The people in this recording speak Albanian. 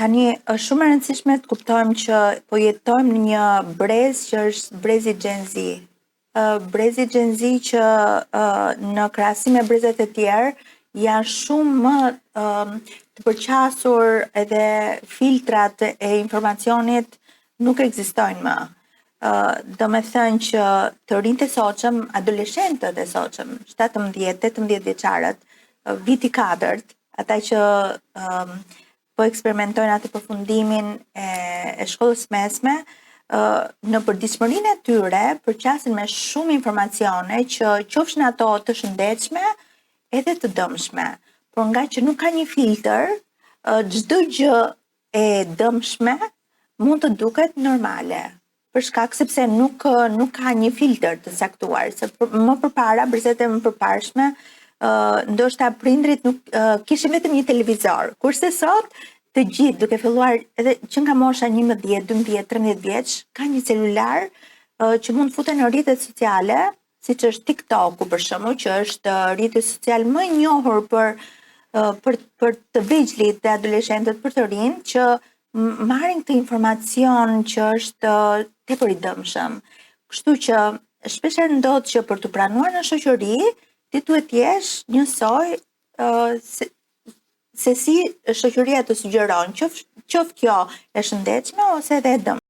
Tani është shumë e rëndësishme të kuptojmë që po jetojmë në një brez që është brezi Gen Z. Brezi Gen Z që në krahasim me brezet e tjerë janë shumë më të përqasur edhe filtrat e informacionit nuk ekzistojnë më. Do me thënë që të rinjtë e sotshëm, adoleshentët e sotshëm, 17-18 vjeçarët, viti 4, ata që po eksperimentojnë atë përfundimin e shkollës mesme, në përditshmërinë e tyre përqasin me shumë informacione që qofshin ato të shëndetshme edhe të dëmshme. Por nga që nuk ka një filtr, çdo gjë e dëmshme mund të duket normale. Për shkak sepse nuk ka një filtr të saktuar. Se më përpara, brezet e më përparshme, ndoshta prindrit nuk kishin vetëm një televizor, kurse sot të gjithë duke filluar edhe që nga mosha 11, 12, 13 vjeç, ka një celular që mund futen në rrjetet sociale, siç është TikToku për shembull, që është rrjeti social më i njohur për të vegjëlit dhe adoleshentët, për të rinj, që marrin këtë informacion që është tepër i dëmshëm. Kështu që shpeshherë ndodh që për të pranuar në shoqëri, ti duhet të jesh njësoj se si shoqëria të sugjeron, qoftë kjo e shëndetshme ose edhe e dëmshme.